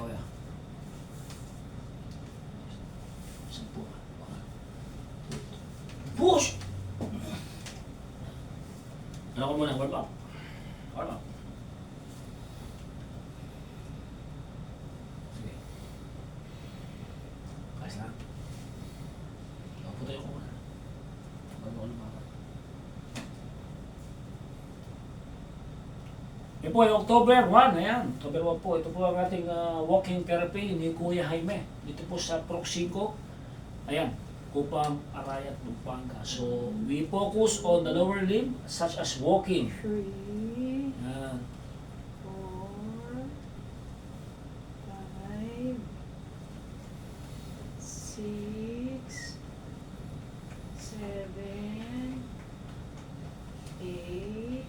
kuya. Sampu. Push! Ano ko muna, warm up. Warm up. Sige. Kayos na. Putoy ko muna. Bago ko lumakas. Yan po ay October 1, ayan. October 1 po. Ito po ang ating walking therapy ni Kuya Jaime. Dito po sa Proc 5. Ayan. Kupang, Arayat, Pampanga. So, we focus on the lower limb such as walking. 3, Ayan. 4, 5, 6, 7, 8,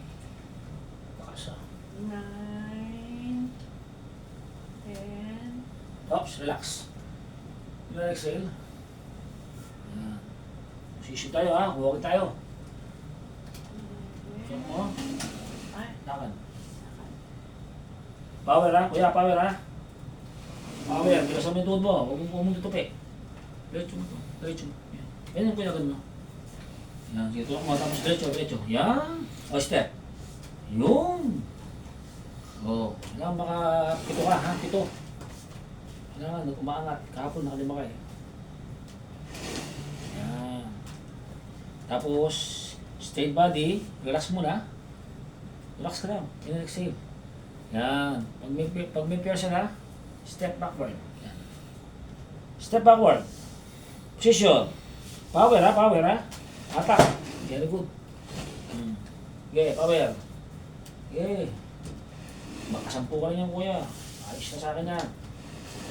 Bakasa. 9, 10, Oops, relax. Exhale. Ayan. Position tayo ha. Walking tayo. So, 11. oh. Ay, Lakad. Power ha. Kuya, power ha. Power. Bilasan mo yung tuhod mo. Huwag mong tutupi. Diretso mo to. Diretso mo. Yan yung kuya ganun. Yan. Sige, tulak mo. Tapos diretso. Diretso. Yan. O, step. Yun. O. Kailangan baka pito ka ha. Pito. Kailangan umaangat. Kahapon nakalima ka eh. Yan. Tapos, straight body. Relax muna. Relax ka lang. Exhale. Yan. Pag may pierce na, step backward. Yan. Step backward. Position. Power ha, power ha. Attack. Very good. Okay, power. Okay. Makasampu ka rin yan, kuya. Ayos na sa akin yan.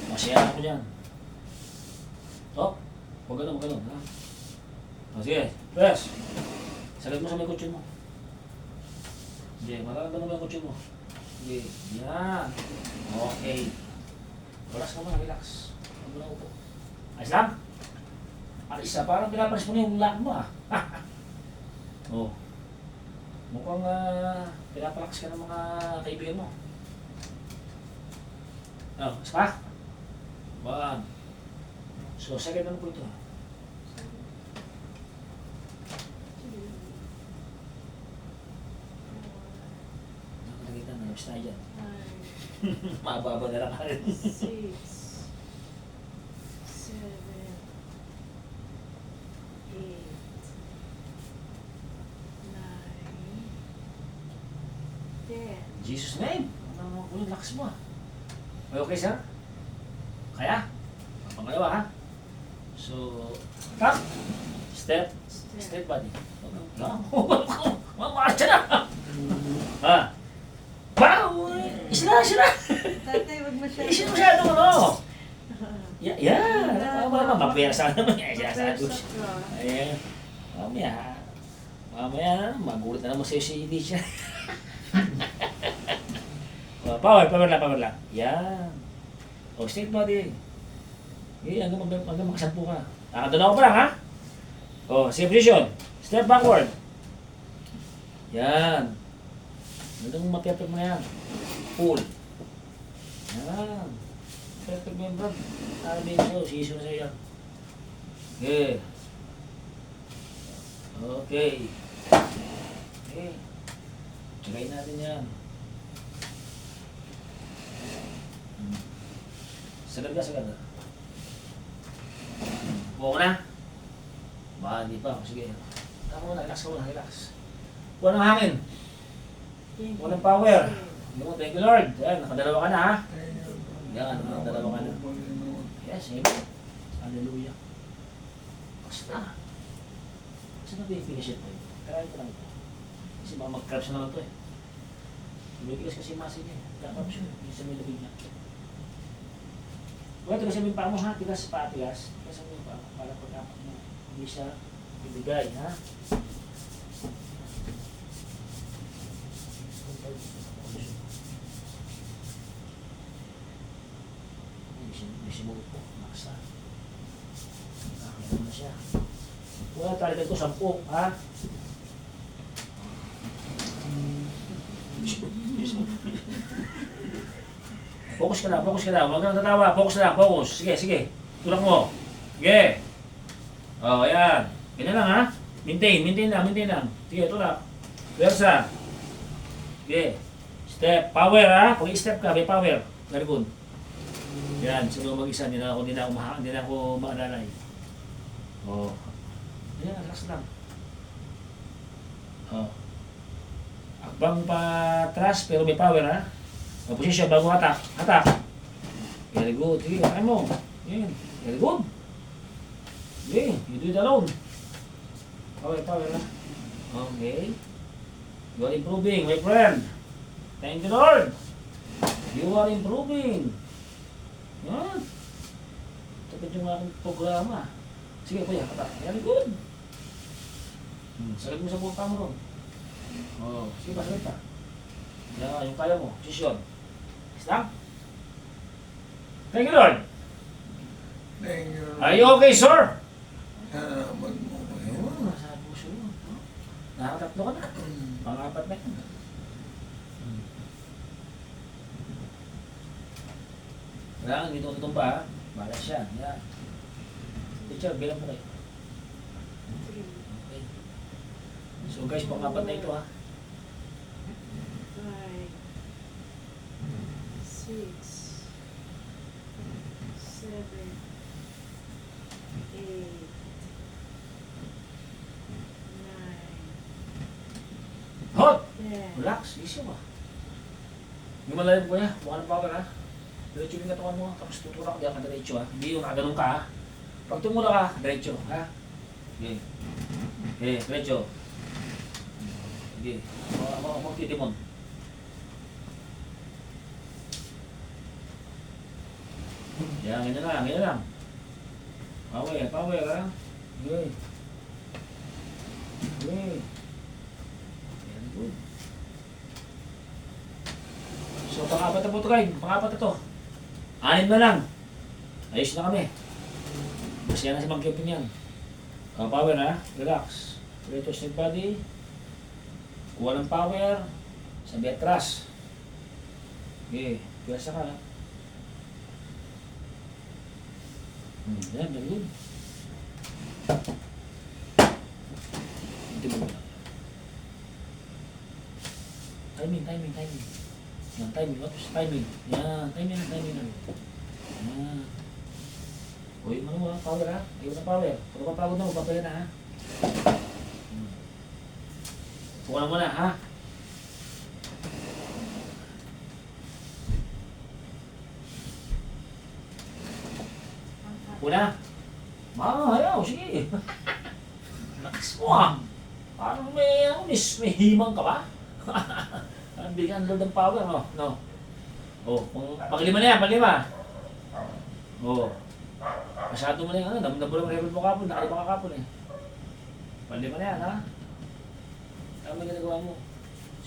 Masaya ako dyan. Stop. Huwag ganun, ha. O, sige. Press. Sagad mo sa may kutsyon mo. Sige, mararamdaman mo yung kutsyon mo. Sige. Yan. Okay. Relax ka muna, relax. Huwag mo na upo. Ayos lang? Alis na, parang pinapalis mo na yung lock mo, Oh. Mukhang pinapalax ka ng mga kaibigan mo. Oh, isa pa? One. So, second ano po ito? Nakakita na, labis tayo dyan. 5, Mababa na lang ka rin. 6, 7, 8, 9, 10. Jesus name! Ano yung lakas mo Okay, sir? Kaya? Pangalawa ha? So, tap! Step. Step body. Mamarcha na! Ha? Wow! Isla! Tatay, wag masyado. Isla masyado ano? Yan! Mapwersa naman yan. Sinasado siya. Ayan. Mamaya, magulit na naman sa'yo si Alicia. Power lang. Yan. O, straight body. Hanggang makasampu ka. Nakatunaw pa lang, ha? O, same position. Step backward. Yan. Ganda mong ma-perfect mo na yan. Pull. Yan. Perfect mo yan, bro. Sabi mo, siso na sa'yo yan. Okay. Okay. Okay. Try natin yan. Sagad ka. Buo ko na? Baka hindi pa. Sige. Relax ka muna. Buwan ng hangin. Buwan ng power. Thank you Lord. Yan, nakadalawa ka na ha. Yan, nakadalawa ka na. Yes, amen. Hallelujah. Basta. Basta na finish it. Try ko lang ito. Kasi baka mag-craps na lang ito eh. Lumigilas kasi masin niya. Dapat siya. Hindi sa may labig niya. Well, tigasan mo yung paa mo ha. Tigas pa, tigas. Tigasan mo yung paa. Para pag-apak mo. Hindi siya ibigay ha. Hindi siya mo po. Maksa. Nakakita na siya. Well, talaga ito 10 ha. Focus ka lang, focus ka lang. Huwag kang tatawa. Focus lang, focus. Sige, sige. Tulak mo. Sige. Oh, ayan. Ganyan lang ha. Maintain, maintain lang, maintain lang. Sige, tulak. Pwersa. Sige. Step. Power ha. Pag i-step ka, may power. Very good. Yan, sino mag-isa. Hindi na ako maalalay. Oh. Ayan, relax lang. Oh. Akbang pa atras pero may power ha. Position bago attack. Attack. Very good. Sige, kaya mo. Yan. Very good. Okay, you do it alone. Power, power ha. Okay. You are improving, my friend. Thank you, Lord. You are improving. Yan. Tapos yung aking programa. Sige, kuya, attack. Very good. Salit mo sa buka mo ron. Oh, sige pa, salit pa. Yan, yung kaya mo. Position. Stop. Thank you, Lord. Thank you. Are you okay, sir? Salamat mo. Oo, nasa puso mo. Nakatatlo ka na. Pang-apat na yun. Kailangan dito itong pa, ha? Balas yan. Yan. Teacher, bilang mo kayo. Okay. So guys, pang-apat na ito, ha? 5, 6, 7, 8, 9, Hot! 10. Relax, easy ba? Hindi mo lalim ko ya, buka ng power ha. Diretso yung katawan mo, tapos tutulak ka diyan ka diretso ha. Hindi yung nakaganon ka ha. Pag tumulak ka, diretso ha. Okay. Okay, diretso. Okay. Ako magtitimon. Yan, ganyan lang, ganyan lang. Power, power ha. Okay. Okay. Yan, good. So, pang-apat na po ito, guys. Pang-apat na ito. 6 na lang. Ayos na kami. Masaya na si Mang Kevin yan. Power ha. Relax. Relax your body. Kuha ng power. Sabi atras. Okay. Piyasa ka ha. Yan, very good. Ito mo na. Timing, timing, timing. Yan, timing. What is timing? Yan, timing, timing. Yan. O, yung ano mo, power ha? Ayaw na power. Pag mapagod na, magpapaya na ha? Puka na muna ha? Una? Ayaw, sige. Lakas mo ah. Parang may himang ka ba? Parang bigyan Lord ng power, no? No. Oh, pang-lima na yan, pang-lima. Oh. Masyado mo na yung ano, nabulang level mo kapon, nakalima ka kapon eh. Pang-lima na yan, ha? Tama yung ginagawa mo.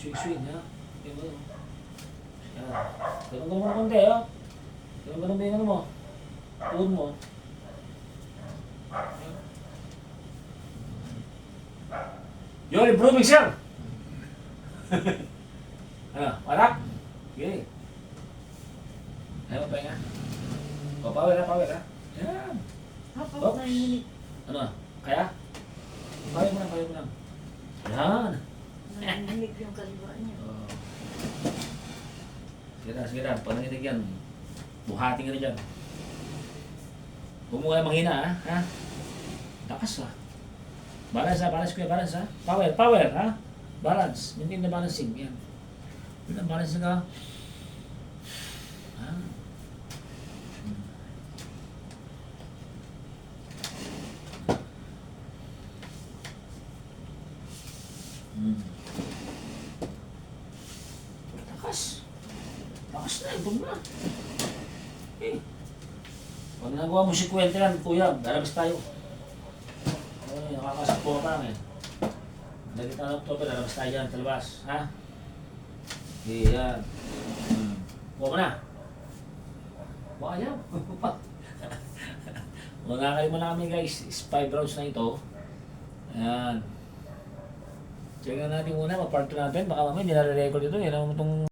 Swing-swing, ha? Yung ano. Yan. Ganun mo na konti, ha? Ganun ba yung ano mo? Tuhod mo. You're improving, sir! Ano, warak? Okay. Ayaw pa nga. O, power ha? Yan. Hop, 9 minutes. Ano, kaya? Kaya mo lang. Yan. 9 minutes yung kaliwa niya. Oh. Sige na. Pag nanginig yan, buhating ka na dyan. Huwag mo kaya manghina, ha? Lakas, ha? Balance, ha? Balance, ha? Power, ha? Balance. Maintain na balancing. Yan. Yan, balance ka. Ha? Lakas na, ito na. Eh. Pag nagawa mo si Kwente yan, kuya, lalabas tayo. Ay, nakakasakpo ka lang eh. Dagit na lang ito, lalabas tayo dyan, talabas. Ha? Okay, yan. Kuha mo na. Kuha ayaw. Mga kayo mo na kami guys, is 5 rounds na ito. Ayan. Check natin muna, pa-part 2 natin. Baka mamaya, hindi na-record ito. Yan ang itong